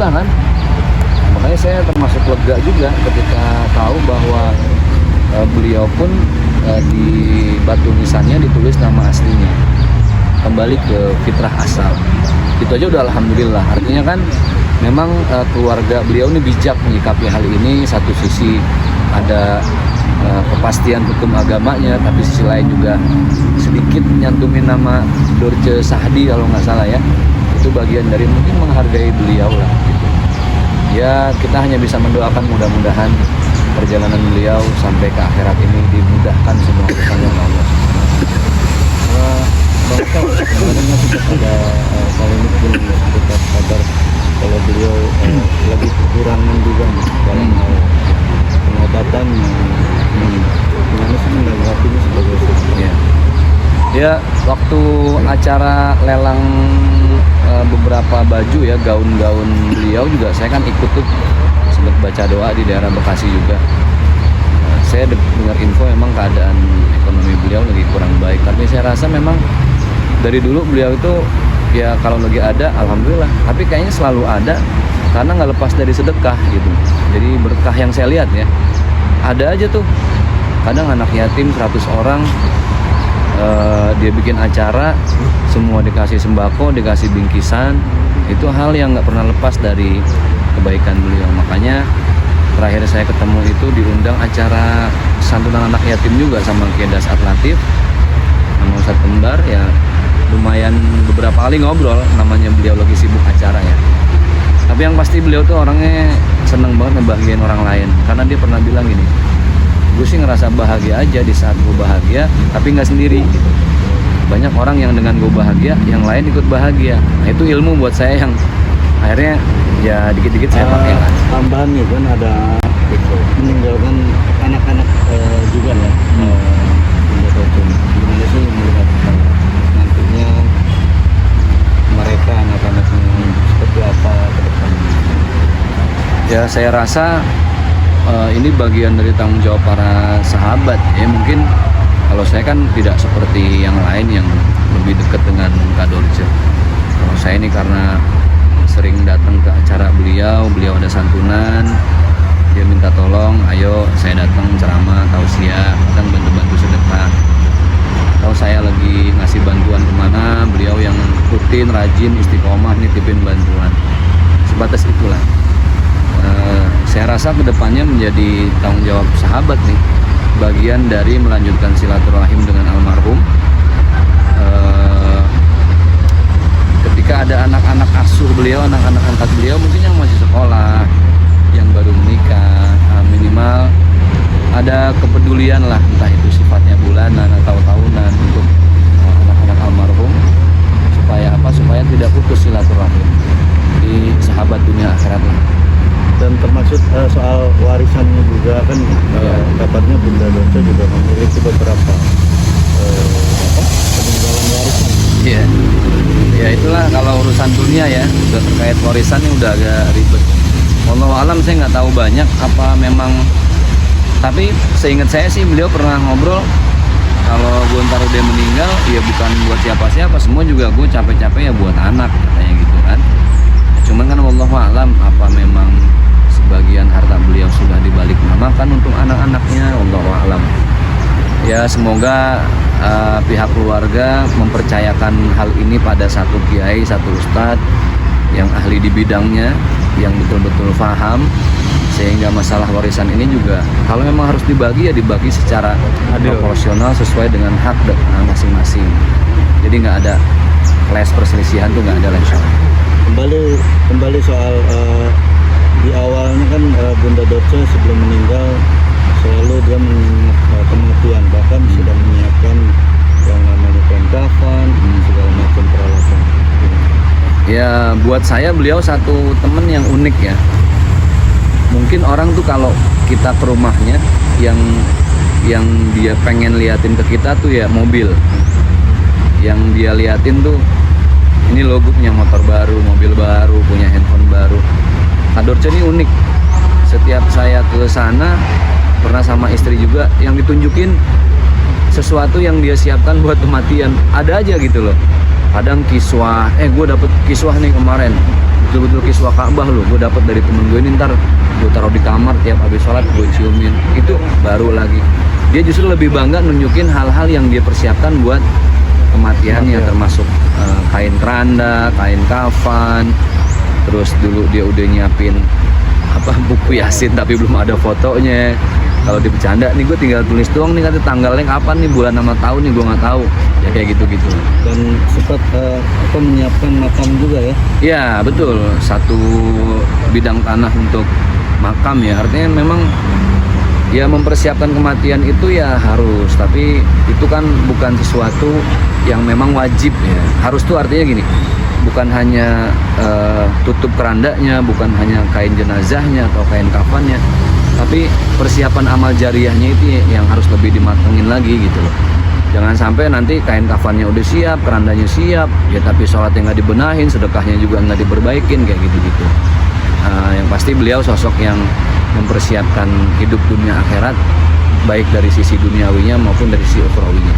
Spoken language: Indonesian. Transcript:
alhamdulillah kan. Makanya saya termasuk lega juga ketika tahu bahwa beliau pun di batu nisannya ditulis nama aslinya, kembali ke fitrah asal. Itu aja udah alhamdulillah. Artinya kan memang keluarga beliau ini bijak menyikapi hal ini. Satu sisi ada kepastian hukum agamanya, tapi sisi lain juga sedikit nyantumin nama Dorce Sahdi kalau nggak salah ya. Itu bagian dari mungkin menghargai beliau lah gitu. Ya kita hanya bisa mendoakan mudah-mudahan perjalanan beliau sampai ke akhirat ini dimudahkan semua urusannya oleh Allah. Bang Ustaz, sebenarnya sudah ada pun sekitar kabar kalau beliau lagi kekurangan juga dalam pengobatan. Gimana sih menanggapinya sebagai ya. Dia waktu acara lelang beberapa baju ya, gaun-gaun beliau juga saya kan ikut tuh, sempat baca doa di daerah Bekasi juga. Saya dengar info memang keadaan ekonomi beliau lagi kurang baik, tapi saya rasa memang dari dulu beliau itu ya kalau lagi ada alhamdulillah, tapi kayaknya selalu ada karena nggak lepas dari sedekah gitu. Jadi berkah yang saya lihat ya, ada aja tuh kadang anak yatim 100 orang, dia bikin acara, semua dikasih sembako, dikasih bingkisan. Itu hal yang nggak pernah lepas dari kebaikan beliau. Makanya terakhir saya ketemu itu diundang acara santunan anak yatim juga sama Kiai Dasat Latif sama Ustadz Kembar ya. Lumayan beberapa kali ngobrol, namanya beliau lagi sibuk acara ya. Tapi yang pasti beliau tuh orangnya seneng banget ngebahagiain orang lain. Karena dia pernah bilang gini, gue sih ngerasa bahagia aja di saat gue bahagia, tapi nggak sendiri gitu. Banyak orang yang dengan gue bahagia, yang lain ikut bahagia. Nah itu ilmu buat saya yang akhirnya ya dikit-dikit saya pakai lah. Tambahan nih kan ada meninggalkan anak-anak juga ya. Gimana sih melihat nantinya mereka anak-anaknya seperti apa ke depan? Ya saya rasa ini bagian dari tanggung jawab para sahabat ya. Mungkin kalau saya kan tidak seperti yang lain yang lebih dekat dengan Kak Dorce. Kalau saya ini karena sering datang ke acara beliau ada santunan, dia minta tolong, ayo saya datang ceramah, tausiah, kadang bantu-bantu sedekah. Kalau saya lagi ngasih bantuan kemana, beliau yang rutin, rajin, istiqomah nitipin bantuan. Sebatas itulah. Saya rasa kedepannya menjadi tanggung jawab sahabat nih, bagian dari melanjutkan silaturahim dengan almarhum. Ketika ada anak-anak asuh beliau, anak-anak angkat beliau mungkin yang masih sekolah, yang baru menikah, minimal ada kepedulian lah, entah itu sifatnya bulanan atau tahunan untuk anak-anak almarhum, supaya apa? Supaya tidak putus silaturahim di sahabat dunia akhirat lah. Dan termasuk soal warisannya juga kan, kabarnya Bunda Dorce juga memiliki beberapa peninggalan warisan. Iya, ya itulah kalau urusan dunia ya, udah terkait warisan ini udah agak ribet. Wallahu alam, saya nggak tahu banyak apa memang, tapi seingat saya sih beliau pernah ngobrol kalau gue ntar udah meninggal ya bukan buat siapa-siapa, semua juga gue capek-capek ya buat anak, katanya gitu kan. Cuman kan wallahu alam apa memang sebagian harta beliau sudah dibalik namakan untuk anak-anaknya, wallahu alam. Ya semoga pihak keluarga mempercayakan hal ini pada satu kiai, satu ustadz yang ahli di bidangnya, yang betul-betul paham, sehingga masalah warisan ini juga kalau memang harus dibagi ya dibagi secara proporsional sesuai dengan hak masing-masing. Jadi nggak ada clash, perselisihan tuh nggak ada lagi. Kembali soal di awalnya kan Bunda Dorce sebelum meninggal selalu dia mengingat kematian, bahkan sudah menyiapkan yang namanya kain kafan, segala macam peralatan. Ya buat saya beliau satu temen yang unik ya. Mungkin orang tuh kalau kita ke rumahnya yang dia pengen liatin ke kita tuh ya mobil. Yang dia liatin tuh ini logo punya motor baru, mobil baru, punya handphone baru. Kak Dorce ini unik. Setiap saya ke sana pernah sama istri juga yang ditunjukin sesuatu yang dia siapkan buat kematian, ada aja gitu loh. Kadang kiswah, gue dapet kiswah nih kemarin, betul-betul kiswa Ka'bah loh, gue dapat dari temen gue ini, ntar gue taruh di kamar tiap habis sholat gue ciumin, itu baru lagi. Dia justru lebih bangga nunjukin hal-hal yang dia persiapkan buat kematiannya, termasuk kain keranda, kain kafan. Terus dulu dia udah nyiapin buku Yasin tapi belum ada fotonya. Kalau bercanda nih gue tinggal tulis doang nih, kata tanggalnya kapan nih, bulan sama tahun nih gue nggak tahu, ya kayak gitu-gitu. Dan sempat menyiapkan makam juga ya? Ya betul, satu bidang tanah untuk makam ya, artinya memang ya mempersiapkan kematian itu ya harus, tapi itu kan bukan sesuatu yang memang wajib ya. Harus tuh artinya gini, bukan hanya tutup kerandanya, bukan hanya kain jenazahnya atau kain kafannya, tapi persiapan amal jariahnya itu yang harus lebih dimatengin lagi gitu loh. Jangan sampai nanti kain kafannya udah siap, kerandanya siap, ya tapi sholatnya nggak dibenahin, sedekahnya juga nggak diperbaikin, kayak gitu-gitu. Yang pasti beliau sosok yang mempersiapkan hidup dunia akhirat, baik dari sisi duniawinya maupun dari sisi ukhrawinya.